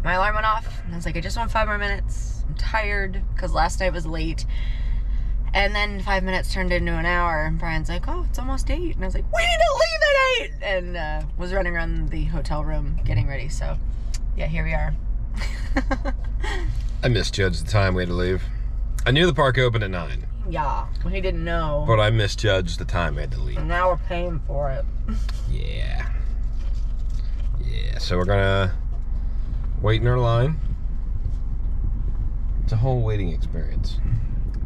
my alarm went off, and I was like, I just want 5 more minutes. I'm tired, because last night was late. And then 5 minutes turned into an hour, and Brian's like, oh, it's almost 8. And I was like, we need to leave at 8! And was running around the hotel room getting ready. So, yeah, here we are. I misjudged the time we had to leave. I knew the park opened at 9. Yeah, well, he didn't know. But I misjudged the time we had to leave. And now we're paying for it. Yeah. Yeah, so we're gonna wait in our line. It's a whole waiting experience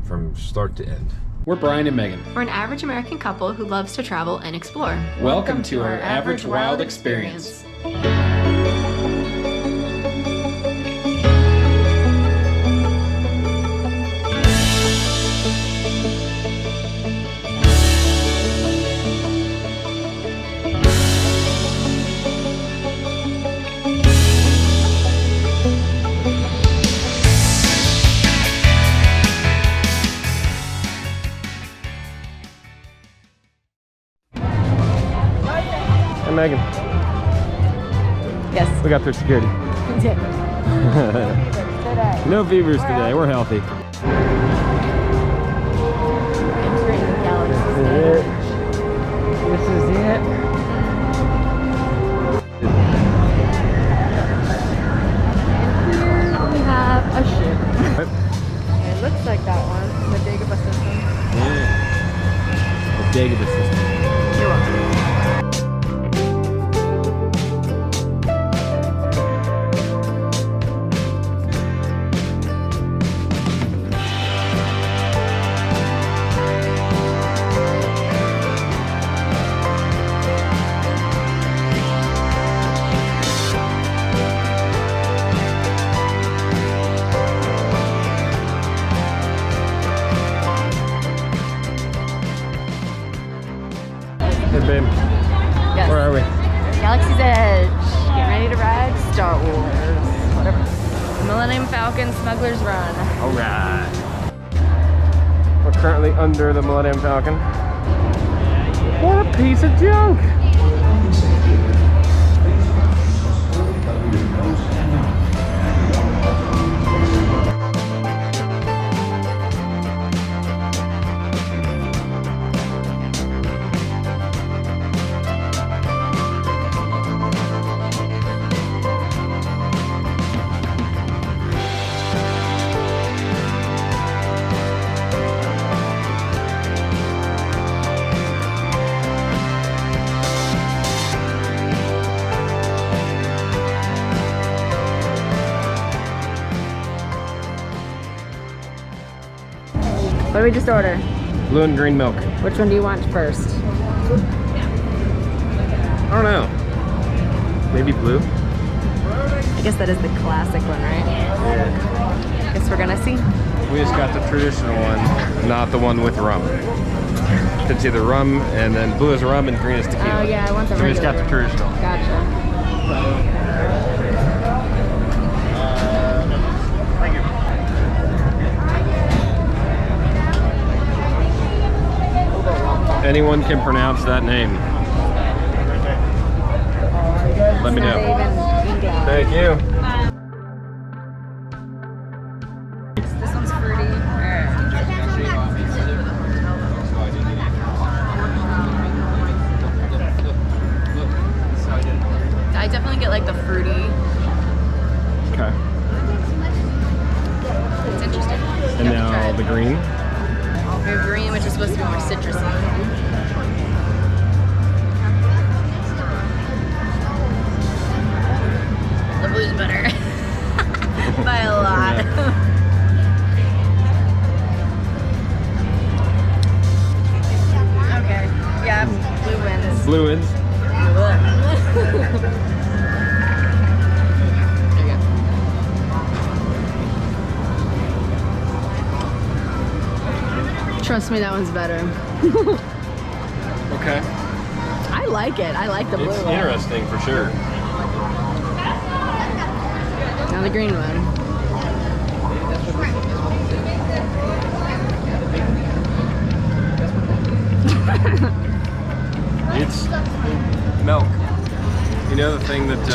from start to end. We're Brian and Megan. We're an average American couple who loves to travel and explore. Welcome to our average wild experience. Megan. Yes. We got through security. We did. No fevers today. We're healthy. This is it. We have a ship. It looks like that one. The Dagobah system. Yeah. The Dagobah system. You're welcome. Hey, babe. Yes. Where are we? Galaxy's Edge. Get ready to ride Star Wars. Whatever. Millennium Falcon Smuggler's Run. All right. We're currently under the Millennium Falcon. What a piece of junk! What did we just order? Blue and green milk. Which one do you want first? I don't know. Maybe blue? I guess that is the classic one, right? Yeah. Guess we're gonna see. We just got the traditional one, not the one with rum. It's either rum and then blue is rum and green is tequila. Oh yeah, I want the So we just got regular. the traditional. Gotcha. Anyone can pronounce that name. Let me know. Thank you. This one's fruity. I definitely get like the fruity. Okay. It's interesting. And now the green. We have green, which is supposed to be more citrusy. The blue's better. By a lot. Okay. Yeah, blue wins. Blue wins. Trust me, that one's better. Okay. I like it. I like the blue It's one. interesting for sure. Now the green one. It's milk. You know the thing that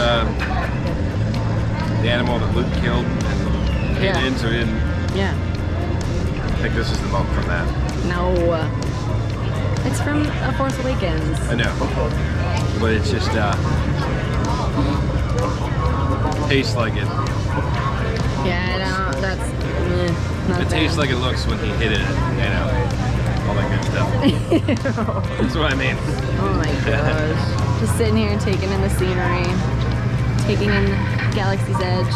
the animal that Luke killed and hid in, so he didn't. Yeah. I think this is the bump from that. No. It's from A Force Awakens. I know, but it's just tastes like it. Yeah, I don't. That's not It tastes like it looks when he hit it. You know, all that good stuff. That's what I mean. Oh my gosh. Just sitting here and taking in the scenery, taking in Galaxy's Edge.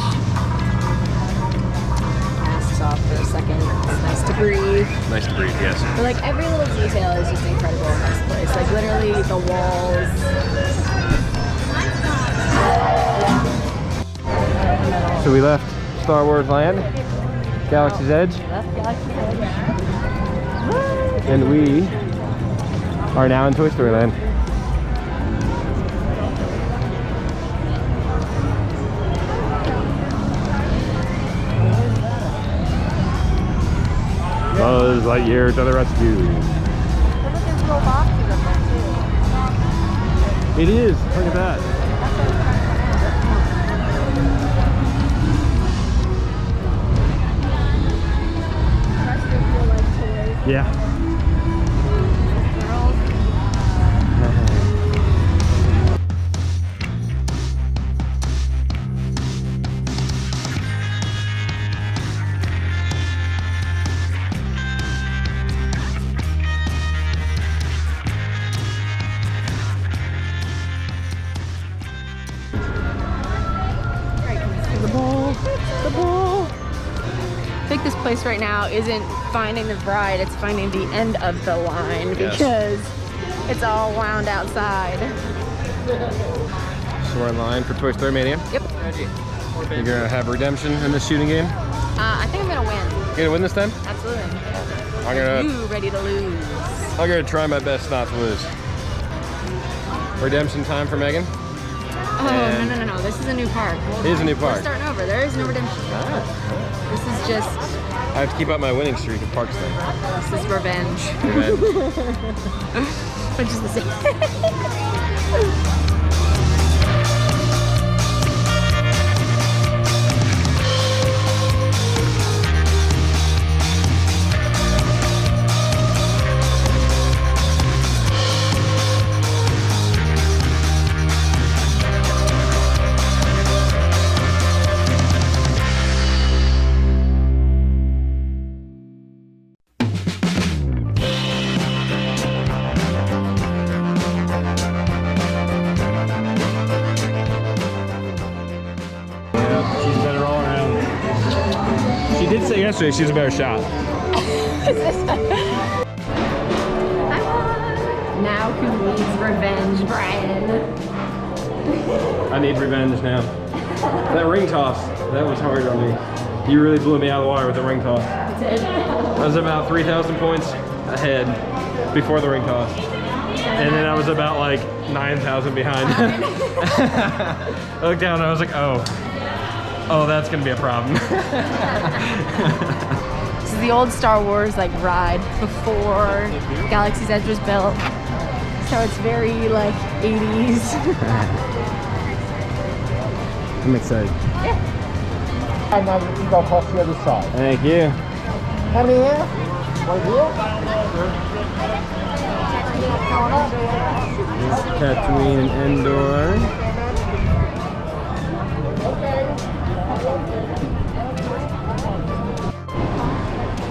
Masks off for a second. It's nice to breathe. Nice to breathe, yes. But like every little detail is just incredible in this place. Like literally the walls. So we left Star Wars Land, Galaxy's Edge, and we are now in Toy Story Land. Buzz Lightyear to the rescue. There's little boxes up there too. It is, look at that. Yeah. The ball. I think this place right now isn't finding the ride, it's finding the end of the line because it's all wound outside. So we're in line for Toy Story Mania. Yep. You're gonna have redemption in this shooting game? I think I'm gonna win. You gonna win this time? Absolutely. I'm ready to lose. gonna try my best not to lose. Redemption time for Megan. Oh, no. This is a new park. It is a new park. We're starting over. There is no redemption. This is just... I have to keep up my winning streak at parks then. This is revenge. Which is the same. She's better all around. She did say yesterday she's a better shot. Now who needs revenge, Brian? I need revenge now. That ring toss, that was hard on me. You really blew me out of the water with the ring toss. I was about 3,000 points ahead before the ring toss. And then I was about like 9,000 behind. I looked down and I was like, oh, that's gonna be a problem. This is the old Star Wars like ride before Galaxy's Edge was built. So it's very like 80s. I'm excited. And now you can go across the other side. Thank you. How many here? One here? Tatooine and Endor.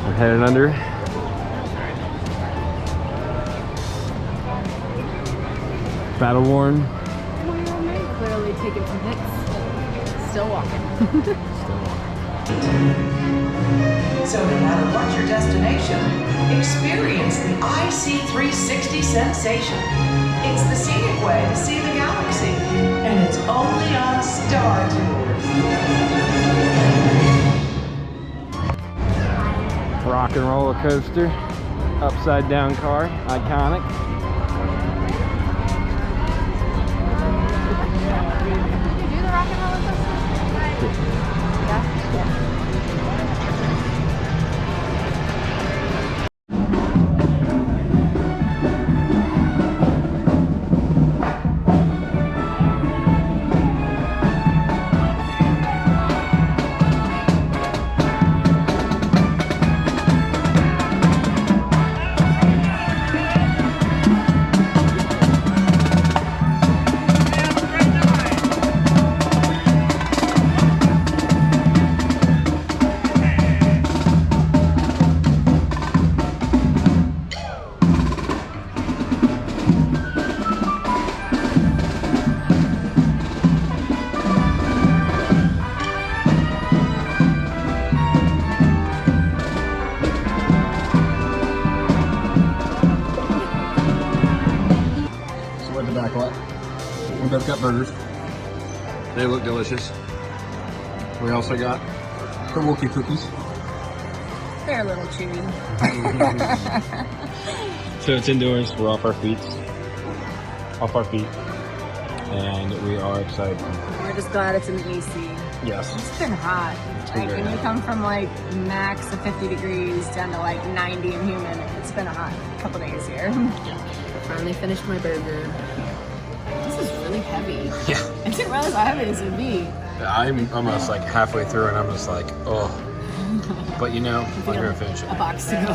We're headed under. Battle worn. Clearly taking some hits. Still walking. So no matter what your destination, experience the IC360 sensation. It's the scenic way to see the galaxy, and it's only on Star Tours. Rock and roller coaster. Upside down car. Iconic. Did you do the rock and roller coaster? Yeah. burgers. They look delicious. We also got the Wookiee cookies. They're a little chewy. So it's indoors. We're off our feet. And we are excited. We're just glad it's in the AC. Yes. It's been hot. Like when you come from like max of 50 degrees down to like 90 and humid, it's been a hot couple days here. Finally finished my burger. This is really heavy. Yeah. I didn't realize how heavy this would be. I'm almost like halfway through and I'm just like, oh. But you know, I'm gonna finish it. A box to go.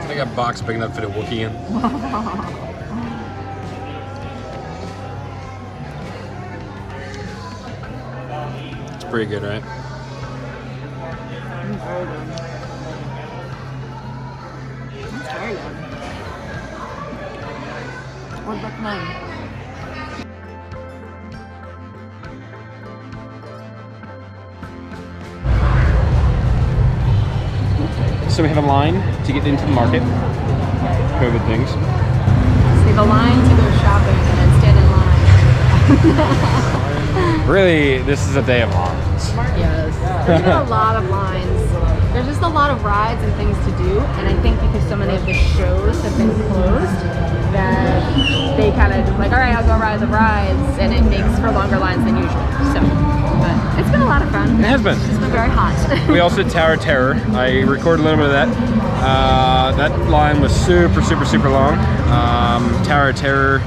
I got a box big enough to fit a Wookiee in. It's pretty good, right? It's very good. What about mine? So we have a line to get into the market. COVID things. So we have a line to go shopping and then stand in line. Really, this is a day of lines. Yes. There's been a lot of lines. There's just a lot of rides and things to do, and I think because so many of the shows have been closed, that they kind of just like, all right, I'll go ride the rides, and it makes for longer lines than usual. So, but it's been a lot of fun. It has been. It's been very hot. We also did Tower of Terror. I recorded a little bit of that. That line was super long. Tower of Terror,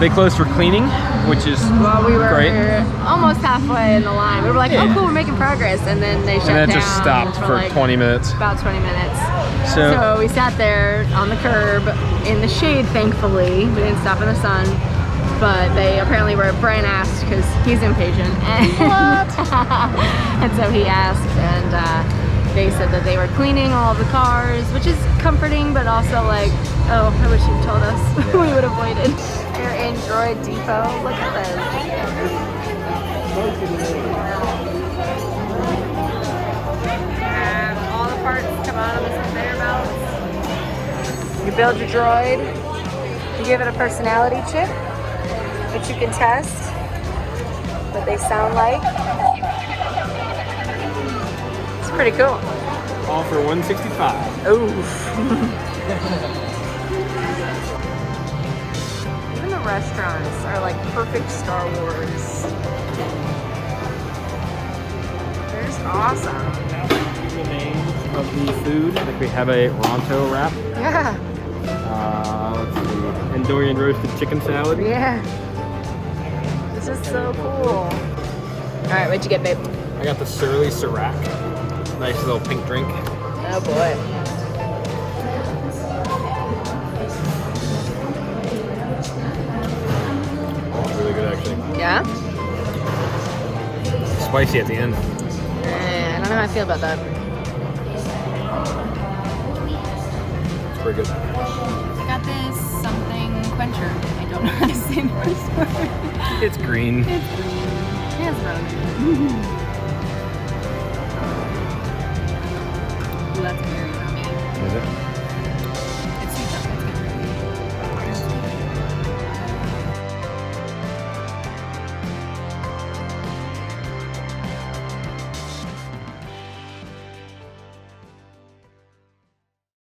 they closed for cleaning, which is Well, we were great. almost halfway in the line. We were like, oh cool, we're making progress, and then they shut down. And then it just stopped for like 20 minutes. About 20 minutes. So- So we sat there on the curb in the shade, thankfully. We didn't stop in the sun. But they apparently were, Brian asked, because he's impatient. And, and so he asked, and they said that they were cleaning all the cars, which is comforting, but also like, oh, I wish you'd told us. We would have waited. You're in Droid Depot. Look at this. And all the parts come out of this conveyor belt. You build your droid, you give it a personality chip, which you can test what they sound like. It's pretty cool. All for $165. Oof. Even the restaurants are like perfect Star Wars. They're just awesome. The names of the food. I think we have a Ronto wrap. Yeah. Let's see. Andorian roasted chicken salad. Yeah. This is so cool. Alright, what'd you get, babe? I got the Surly Sirac. Nice little pink drink. Oh boy. Really good, actually. Yeah? Spicy at the end. I don't know how I feel about that. It's pretty good. I got this something quencher. I don't know how to say this word. It's green. It's green. It has bone in it.